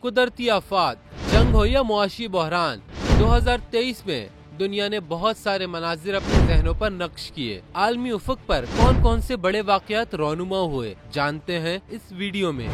कुदरती आफात, जंग हो या मुआशी बहरान, 2023 में दुनिया ने बहुत सारे मनाजिर अपने जहनों पर नक्श किए। आलमी उफक पर कौन कौन से बड़े वाक़यात रौनुमा हुए, जानते हैं इस वीडियो में।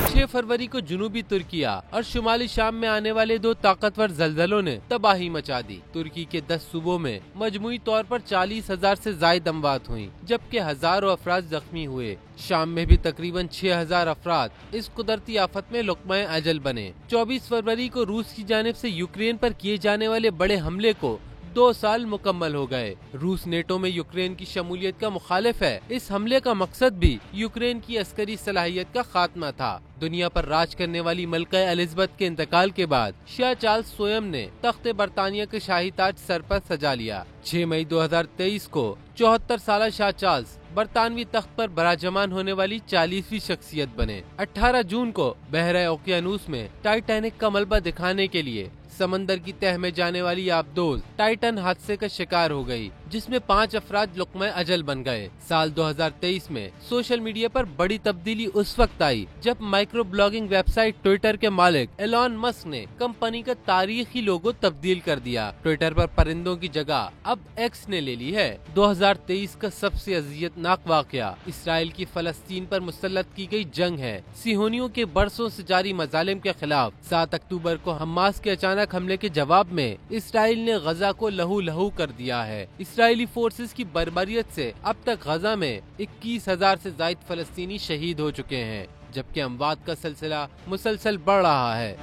6 फरवरी को जुनूबी तुर्किया और शुमाली शाम में आने वाले 2 ताकतवर जलजलों ने तबाही मचा दी। तुर्की के 10 सूबों में मजमुई तौर पर 40,000 से ज्यादा अमवात हुई, जबकि हजारों अफराद जख्मी हुए। शाम में भी तकरीबन 6,000 अफराद इस कुदरती आफत में लुक़्मा अजल बने। 24 फरवरी को रूस की जानिब से यूक्रेन पर किए जाने वाले बड़े हमले को 2 साल मुकम्मल हो गए। रूस नेटो में यूक्रेन की शमूलियत का मुखालिफ है। इस हमले का मकसद भी यूक्रेन की अस्करी सलाहियत का खात्मा था। दुनिया पर राज करने वाली मलका एलिजाबेथ के इंतकाल के बाद शाह चार्ल्स स्वयं ने तख्ते बरतानिया के शाही ताज सर पर सजा लिया। 6 मई 2023 को 74 साल शाह चार्ल्स बरतानवी तख्त पर बराजमान होने वाली 40वीं शख्सियत बने। 18 जून को बहरा ओकियानूस में टाइटैनिक का मलबा दिखाने के लिए समंदर की तह में जाने वाली आबदोज टाइटन हादसे का शिकार हो गई, जिसमें 5 अफराद लुक़्मा अजल बन गए। साल 2023 में सोशल मीडिया पर बड़ी तब्दीली उस वक्त आई जब माइक्रो ब्लॉगिंग वेबसाइट ट्विटर के मालिक एलॉन मस्क ने कंपनी का तारीखी लोगो तब्दील कर दिया। ट्विटर पर परिंदों की जगह अब एक्स ने ले ली है। 2023 का सबसे अज़ियतनाक वाक़या इसराइल की फलस्तीन पर मुसल्लत की गई जंग है। सिहोनियों के बरसों से जारी मजालिम के खिलाफ 7 अक्टूबर को हमास के अचानक हमले के जवाब में इसराइल ने गजा को लहू लहू कर दिया है। इसराइली फोर्सेस की बर्बरियत से अब तक गजा में 21,000 से ज्यादा फलस्तीनी शहीद हो चुके हैं, जबकि अमवात का सिलसिला मुसलसल बढ़ रहा है।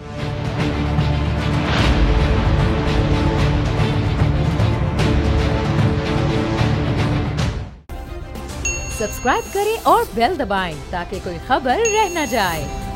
सब्सक्राइब करें और बेल दबाएं ताकि कोई खबर रह न जाए।